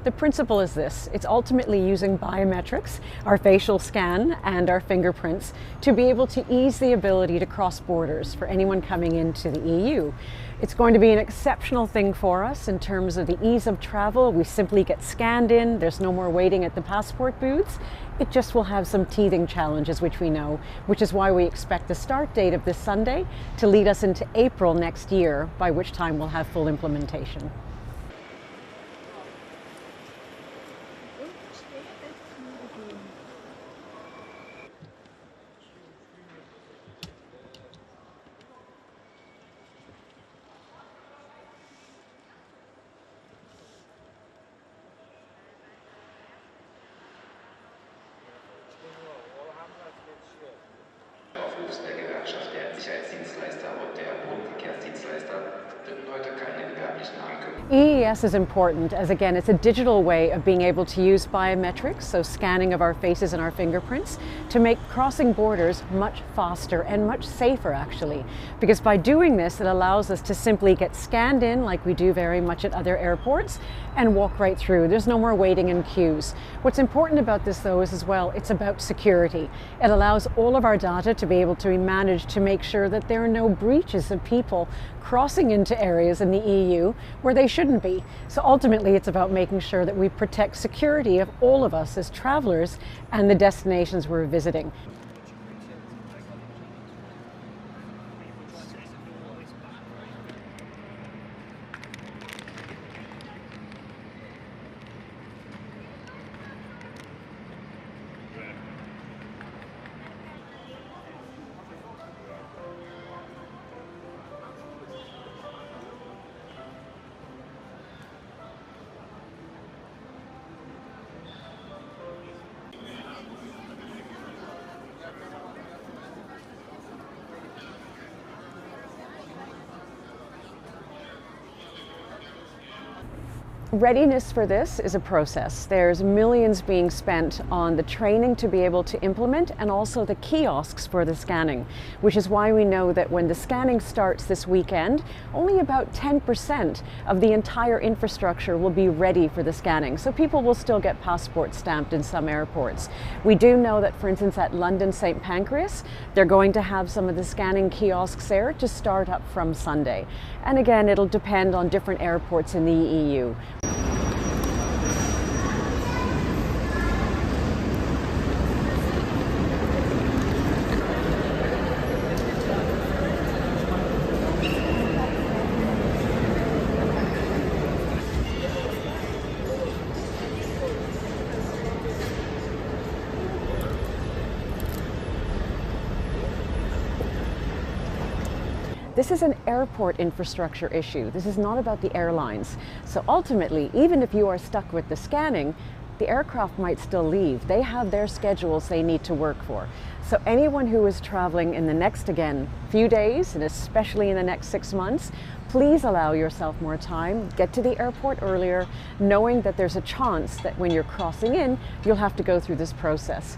The principle is this: it's ultimately using biometrics, our facial scan and our fingerprints, to be able to ease the ability to cross borders for anyone coming into the EU. It's going to be an exceptional thing for us in terms of the ease of travel. We simply get scanned in, there's no more waiting at the passport booths. It just will have some teething challenges, which we know, which is why we expect the start date of this Sunday to lead us into April next year, by which time we'll have full implementation. Aufrufs der Gewerkschaft der Sicherheitsdienstleister und der Bodenverkehrsdienstleister finden heute keine gewerblichen Ankündigungen. EES is important as, again, it's a digital way of being able to use biometrics, so scanning of our faces and our fingerprints, to make crossing borders much faster and much safer, actually. Because by doing this, it allows us to simply get scanned in like we do very much at other airports and walk right through. There's no more waiting in queues. What's important about this, though, is as well, it's about security. It allows all of our data to be able to be managed to make sure that there are no breaches of people crossing into areas in the EU where they shouldn't be. So ultimately, it's about making sure that we protect security of all of us as travelers and the destinations we're visiting. Readiness for this is a process. There's millions being spent on the training to be able to implement, and also the kiosks for the scanning, which is why we know that when the scanning starts this weekend, only about 10% of the entire infrastructure will be ready for the scanning. So people will still get passports stamped in some airports. We do know that, for instance, at London St. Pancras, they're going to have some of the scanning kiosks there to start up from Sunday. And again, it'll depend on different airports in the EU. This is an airport infrastructure issue. This is not about the airlines. So ultimately, even if you are stuck with the scanning, the aircraft might still leave. They have their schedules they need to work for. So anyone who is traveling in the next, again, few days, and especially in the next 6 months, please allow yourself more time. Get to the airport earlier, knowing that there's a chance that when you're crossing in, you'll have to go through this process.